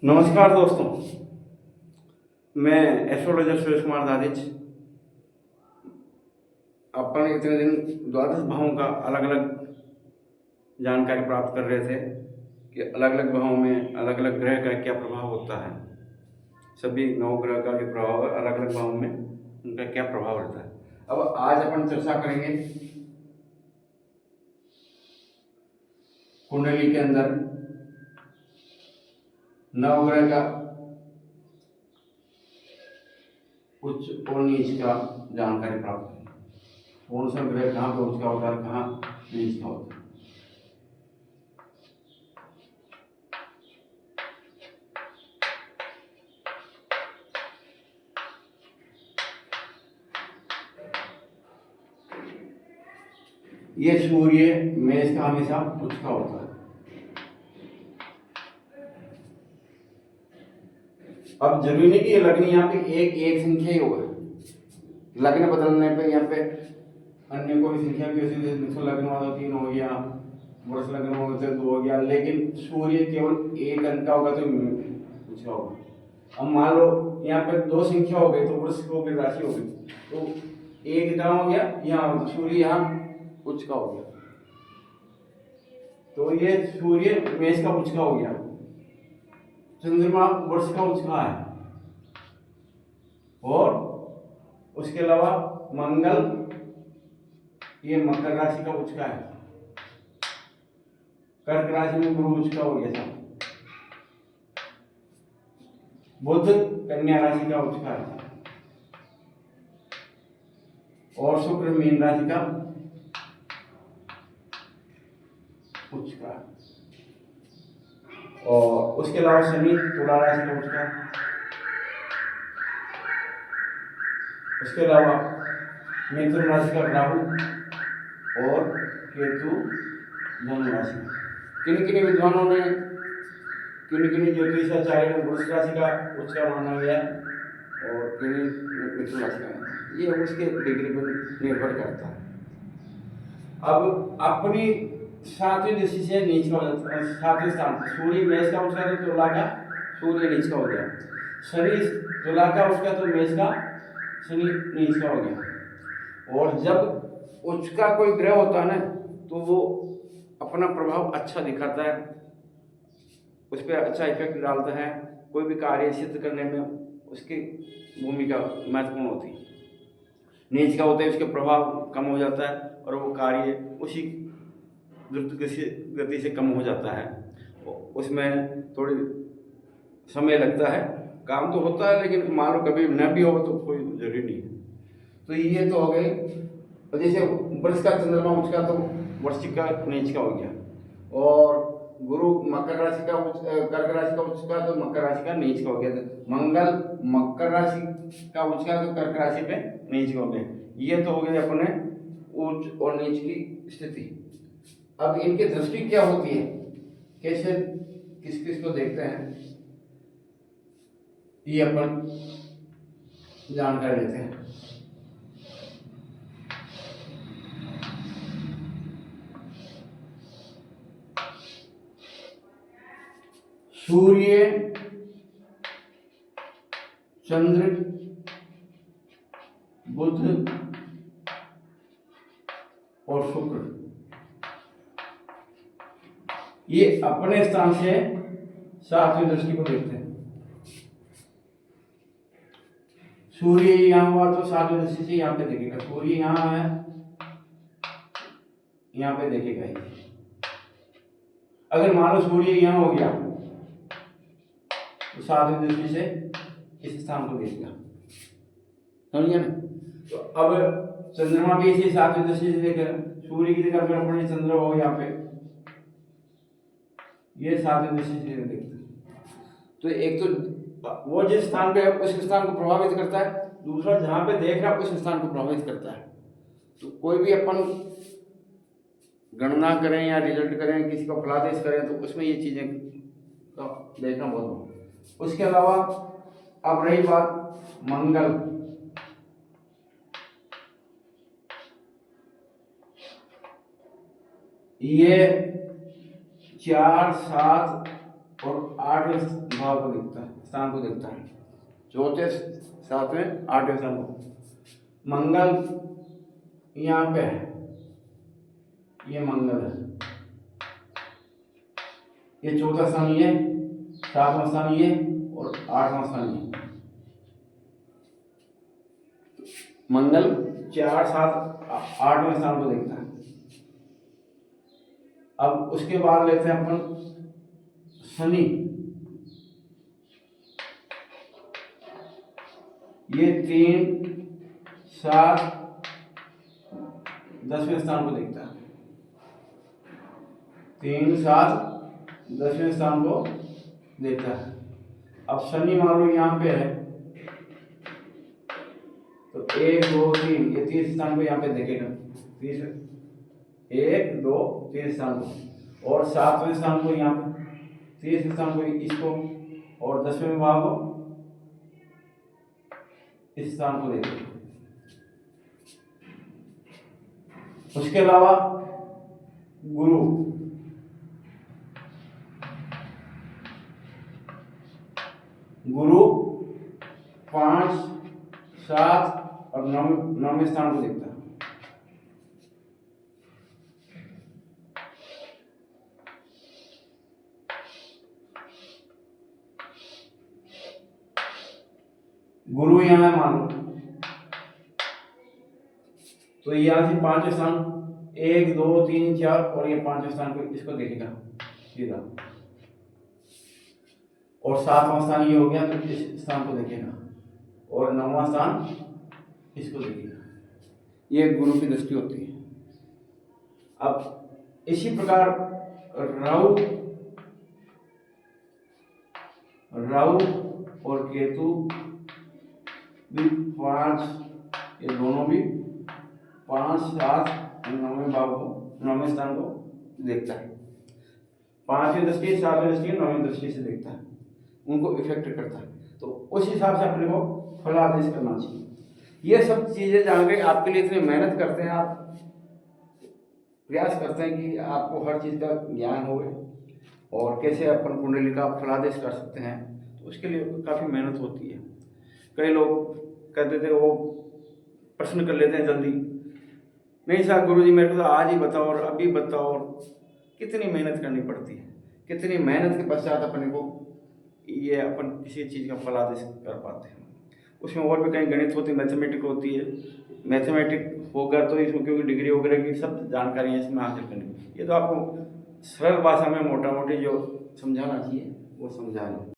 नमस्कार दोस्तों, मैं एस्ट्रोलॉजर सुरेश कुमार दादिच। अपन इतने दिन द्वादश भावों का अलग अलग जानकारी प्राप्त कर रहे थे कि अलग अलग भावों में अलग अलग ग्रह का क्या प्रभाव होता है। सभी नौ ग्रह का जो प्रभाव है अलग अलग भावों में उनका क्या प्रभाव रहता है। अब आज अपन चर्चा करेंगे कुंडली के अंदर नवग्रह का उच्च और नीच का जानकारी प्राप्त करें। कौन सा ग्रह कहाँ पे उच्च का होता है, कहाँ नीच का होता है। ये सूर्य मेष का हमेशा उच्च का होता है। अब जरूरी नहीं कि ये लग्न यहाँ पे एक संख्या ही होगा। लग्न बदलने पे यहाँ पे अन्य कोई संख्या भी होती है, जैसे लग्न वाला 3 हो गया, वर्ष लग्न हो गया 2 हो गया, लेकिन सूर्य केवल एक अंक का होगा तो कुछ होगा। अब मान लो यहाँ पे 2 संख्या हो गई तो वर्ष हो गई, राशि हो गई, तो एक कहाँ हो गया, यहाँ सूर्य यहाँ उच्च का हो गया, तो ये सूर्य मेष का उच्च का हो गया। चंद्रमा वर्ष का उच्च का है, और उसके अलावा मंगल ये मकर राशि का उच्च का है। कर्क राशि में गुरु उच्च का हो गया था। बुध कन्या राशि का उच्च का है, और शुक्र मीन राशि का उच्च का है, और उसके अलावा शनि तुला राशि का उच्च का है। उसके अलावा मिथुन राशि का राहु और केतु धनु राशि। किन किन विद्वानों ने, किन किन ज्योतिषाचार्य ने वृष राशि का उच्च का माना गया और किन मिथुन राशि का, ये उसके डिग्री पर निर्भर करता है। अब अपनी 7वीं दृष्टि से नीच का हो जाता है। 7वें स्थान सूर्य मेष का उच्च का, तो तुला का सूर्य नीच का हो गया। शनि तुला का उच्च का, तो मेष का शनि नीच का हो गया। और जब उच्च का कोई ग्रह होता है ना, तो वो अपना प्रभाव अच्छा दिखाता है, उस पर अच्छा इफेक्ट डालता है। कोई भी कार्य सिद्ध करने में उसकी भूमिका महत्वपूर्ण होती है। नीच का होता है, उसके प्रभाव कम हो जाता है और वो कार्य उसी द्रुत गति से कम हो जाता है। उसमें थोड़ी समय लगता है, काम तो होता है, लेकिन मान लो कभी न भी हो तो कोई जरूरी नहीं है। तो ये तो हो गई। और जैसे वृष का चंद्रमा उच्च का, तो वृश्चिक का नीच का हो गया, और गुरु मकर राशि का कर्क राशि का उच्च का, तो मकर राशि का नीच का हो गया। तो मंगल मकर राशि का उच्च का, तो कर्क राशि पे नीच का हो गया। ये तो हो गए अपने उच्च और नीच की स्थिति। अब इनकी दृष्टि क्या होती है, कैसे किस किस को देखते हैं, ये अपन जानकारी लेते हैं। सूर्य चंद्र बुध और शुक्र ये अपने स्थान से 7वीं दृष्टि को देखते हैं। सूर्य यहाँ हुआ तो 7वीं दृष्टि से यहाँ पे देखेगा। सूर्य यहाँ है, यहाँ पे देखेगा ये। अगर मान लो सूर्य यहाँ हो गया तो 7वीं दृष्टि से इस स्थान को देखेगा, समझिए ना। तो अब चंद्रमा भी इसी 7वीं दृष्टि से देखेगा। सूर्य की जगह पर अपने चंद्र हो यहाँ पे, ये 7वीं दृष्टि से देखते हैं। तो एक तो वो जिस स्थान पे है उस स्थान को प्रभावित करता है, दूसरा जहां पे देख रहा है उस स्थान को प्रभावित करता है। तो कोई भी अपन गणना करें या रिजल्ट करें, किसी का फलादेश करें, तो उसमें ये चीजें का देखना बहुत। उसके अलावा अब रही बात मंगल, ये 4, 7 और 8वें भाव को देखता है, स्थान को देखता है, चौथे 7वें 8वें स्थान को। मंगल यहाँ पे है, ये मंगल है, ये चौथा स्थान ये, 7वां स्थान ये और 8वां स्थान ये। मंगल 4 7 8वें स्थान को देखता है। अब उसके बाद लेते हैं अपन शनि, ये 3 7 10वें स्थान को देखता है, 3 7 10वें स्थान को देखता है। अब शनि मान लो यहाँ पे है तो 1 2 3 ये 3 स्थान को यहाँ पे देखेगा, 1 2 3 स्थान को, और 7वें स्थान को यहाँ पे, 30 स्थान को इसको, और 10वें भाव को इस स्थान को देखेगा। उसके अलावा गुरु, गुरु 5 7 और 9वें स्थान को देखता है। गुरु यहाँ है मान लो, तो यहाँ से 5वें स्थान 1 2 3 4 और ये 5वें स्थान को इसको देखेगा सीधा, और 7वां स्थान ये हो गया तो इस स्थान को देखेगा, और 9वां स्थान इसको देखेगा। ये गुरु की दृष्टि होती है। अब इसी प्रकार राहु और केतु भी 5, ये दोनों भी 5 7 9वें भाव को, 9वें स्थान को देखता है। 5वीं दृष्टि 7वीं दृष्टि 9वीं दृष्टि से देखता है, उनको इफेक्ट करता है। तो उस हिसाब से अपने को फलादेश करना चाहिए। ये सब चीज़ें जान के आपके लिए इतनी मेहनत करते हैं, आप प्रयास करते हैं कि आपको हर चीज़ का ज्ञान हो और कैसे अपन कुंडली का फलादेश कर सकते हैं, तो उसके लिए काफ़ी मेहनत होती है। कई लोग कहते थे वो प्रश्न कर लेते हैं जल्दी, नहीं साहब गुरुजी मेरे को तो आज ही बताओ और अभी बताओ, कितनी मेहनत करनी पड़ती है, कितनी मेहनत के पश्चात अपने को ये अपन किसी चीज़ का फलादेश कर पाते हैं। उसमें और भी कई गणित होती है, मैथमेटिक होती है, मैथमेटिक होगा तो इसमें क्योंकि डिग्री वगैरह की सब जानकारियाँ इसमें हासिल करनी। ये तो आपको सरल भाषा में मोटा मोटी जो समझाना चाहिए वो समझा लें।